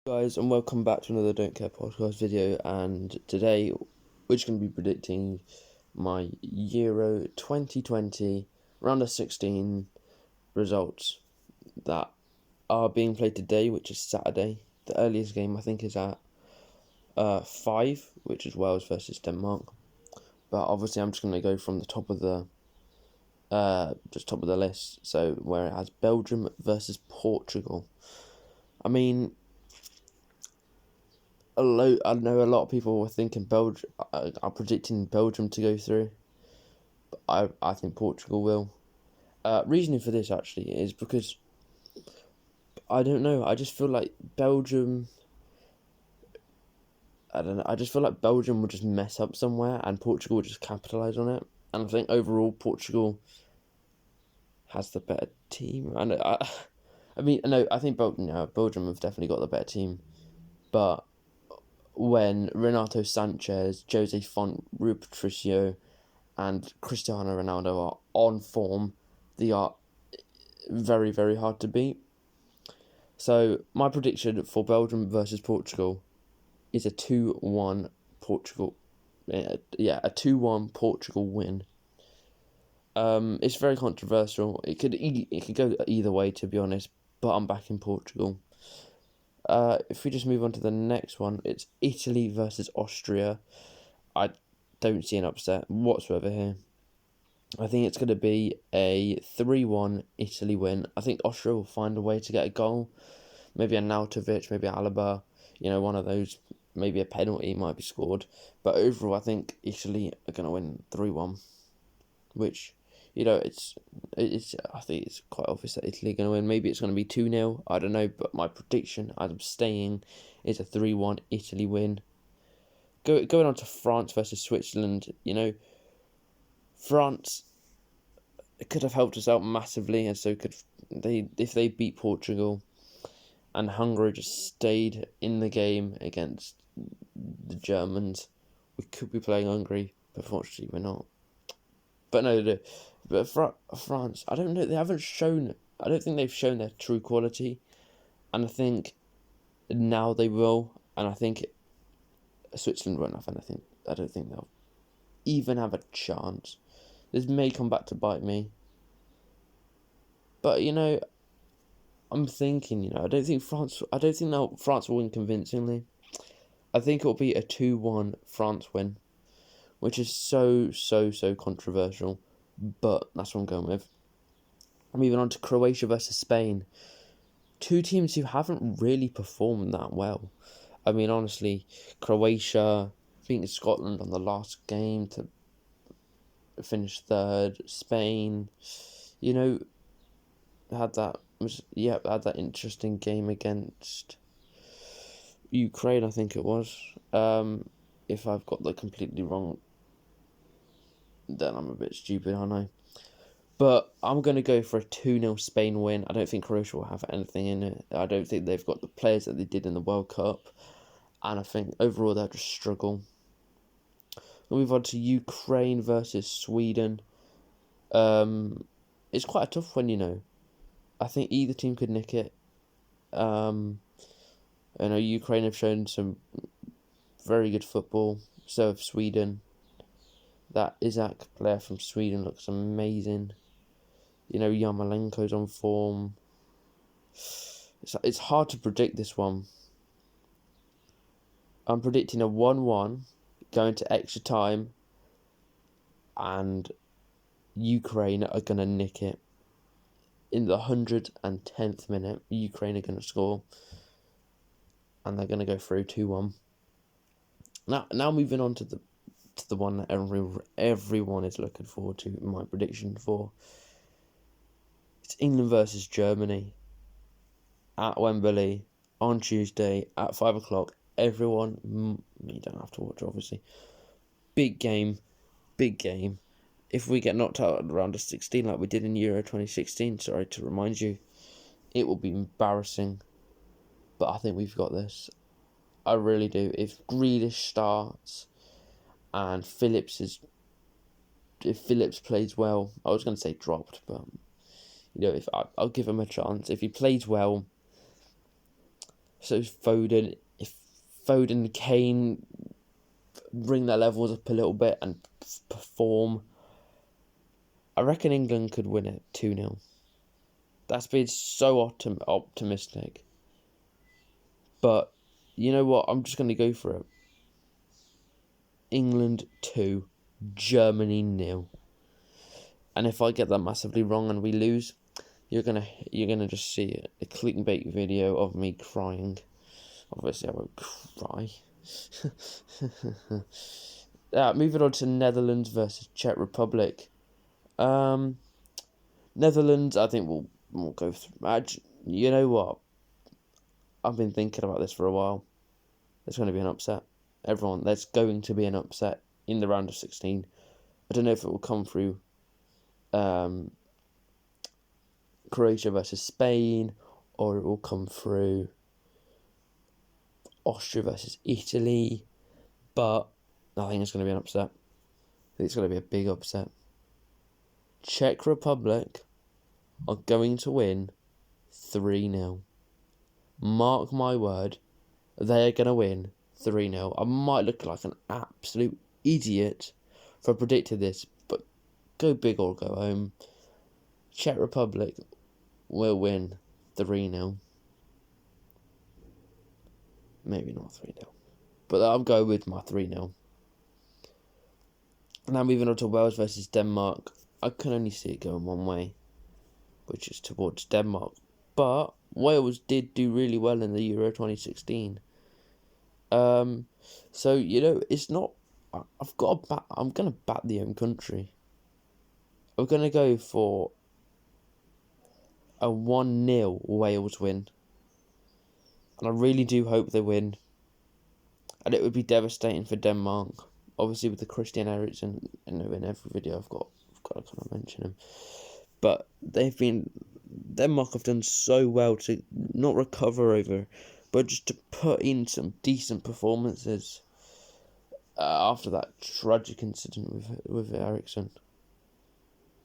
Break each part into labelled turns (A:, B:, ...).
A: Guys, and welcome back to another Don't Care podcast video. And today we're just going to be predicting my Euro 2020 round of 16 results that are being played today, which is Saturday. The earliest game I think is at 5, which is Wales versus Denmark. But obviously I'm just going to go from the top of the list. So where it has Belgium versus Portugal. I mean, I know a lot of people were thinking Belgium are predicting Belgium to go through, but I think Portugal will. Reasoning for this actually is because I don't know. I just feel like Belgium. I don't know. I just feel like Belgium would just mess up somewhere, and Portugal would just capitalize on it. And I think overall Portugal has the better team. I mean, no, I think Belgium have definitely got the better team, but when Renato Sanchez, Jose Font, Rui Patricio, and Cristiano Ronaldo are on form, they are very, very hard to beat. So my prediction for Belgium versus Portugal is a 2-1 Portugal. A 2-1 Portugal win. It's very controversial. It could go either way, to be honest, but I'm backing Portugal. If we just move on to the next one, it's Italy versus Austria. I don't see an upset whatsoever here. I think it's going to be a 3-1 Italy win. I think Austria will find a way to get a goal. Maybe a Nautovic, maybe Alaba. One of those. Maybe a penalty might be scored. But overall, I think Italy are going to win 3-1. Which, it's I think it's quite obvious that Italy are going to win. Maybe it's going to be 2-0. I don't know. But my prediction, as I'm staying, is a 3-1 Italy win. Going on to France versus Switzerland, France could have helped us out massively, and so could they if they beat Portugal, and Hungary just stayed in the game against the Germans. We could be playing Hungary, but fortunately we're not. But no. But France, I don't know. They haven't shown. I don't think they've shown their true quality, and I think now they will. And I think Switzerland won't have anything. I don't think they'll even have a chance. This may come back to bite me. But I'm thinking, I don't think France will win convincingly. I think it'll be a 2-1 France win, which is so controversial, but that's what I'm going with. I'm moving on to Croatia versus Spain. Two teams who haven't really performed that well. I mean, honestly, Croatia beating Scotland on the last game to finish third. Spain, had that interesting game against Ukraine, I think it was. If I've got that completely wrong, then I'm a bit stupid, aren't I? But I'm going to go for a 2-0 Spain win. I don't think Croatia will have anything in it. I don't think they've got the players that they did in the World Cup. And I think overall they'll just struggle. We'll move on to Ukraine versus Sweden. It's quite a tough one, I think either team could nick it. I know Ukraine have shown some very good football. So have Sweden. That Isak player from Sweden looks amazing. Yarmolenko's on form. It's hard to predict this one. I'm predicting a 1-1 going to extra time, and Ukraine are going to nick it. In the 110th minute, Ukraine are going to score, and they're going to go through 2-1. Now moving on to the one that everyone is looking forward to. My prediction for it's England versus Germany at Wembley on Tuesday at 5:00. Everyone, you don't have to watch, obviously. Big game. If we get knocked out at the round of 16 like we did in Euro 2016, sorry to remind you, it will be embarrassing. But I think we've got this. I really do. If Grealish starts and if Phillips plays well, I was going to say dropped, but if I'll give him a chance. If he plays well, So Foden, if Foden and Kane bring their levels up a little bit and perform, I reckon England could win it 2-0. That's been so optimistic. But you know what? I'm just going to go for it. England 2, Germany 0. And if I get that massively wrong and we lose, you're gonna just see a clickbait video of me crying. Obviously, I won't cry. Moving on to Netherlands versus Czech Republic. Netherlands, I think we'll go through. You know what? I've been thinking about this for a while. There's going to be an upset. There's going to be an upset in the round of 16. I don't know if it will come through Croatia versus Spain, or it will come through Austria versus Italy, but I think it's going to be an upset. I think it's going to be a big upset. Czech Republic are going to win 3-0. Mark my word, they are going to win 3-0. I might look like an absolute idiot for predicting this, but go big or go home. Czech Republic will win 3-0. Maybe not 3-0, but I'll go with my 3-0. Now moving on to Wales versus Denmark. I can only see it going one way, which is towards Denmark. But Wales did do really well in the Euro 2016. So it's not. I've got to bat. I'm gonna bat the home country. I'm gonna go for a 1-0 Wales win, and I really do hope they win. And it would be devastating for Denmark. Obviously, with the Christian Eriksen, in every video I've got to kind of mention him. But Denmark have done so well to not recover over, but just to put in some decent performances after that tragic incident with Eriksen.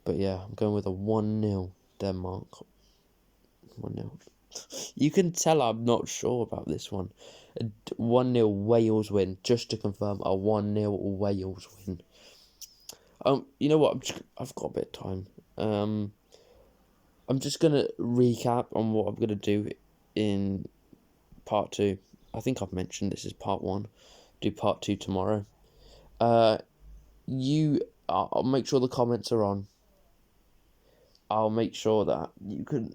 A: But yeah, I'm going with a 1-0 Denmark. 1-0. You can tell I'm not sure about this one. A 1-0 Wales win, just to confirm, a 1-0 Wales win. You know what? I've got a bit of time. I'm just gonna recap on what I'm gonna do in part 2. I think I've mentioned this is part 1. Do part 2 tomorrow. I'll make sure the comments are on. I'll make sure that you can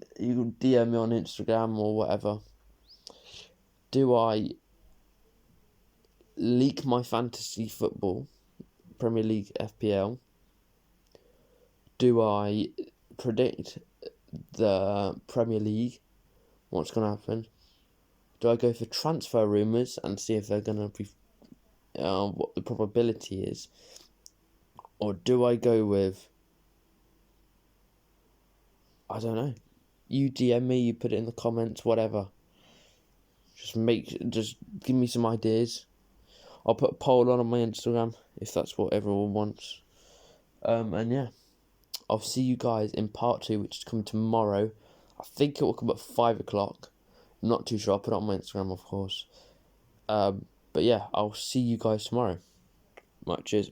A: DM me on Instagram or whatever. Do I leak my fantasy football, Premier League, FPL? Do I predict the Premier League, what's going to happen? Do I go for transfer rumours and see if they're going to be, what the probability is? Or do I go with, I don't know, you DM me, you put it in the comments, whatever. Just give me some ideas. I'll put a poll on my Instagram if that's what everyone wants. And yeah, I'll see you guys in part 2, which is coming tomorrow. I think it will come at 5 o'clock. I'm not too sure. I'll put it on my Instagram, of course. But yeah, I'll see you guys tomorrow. Right, cheers.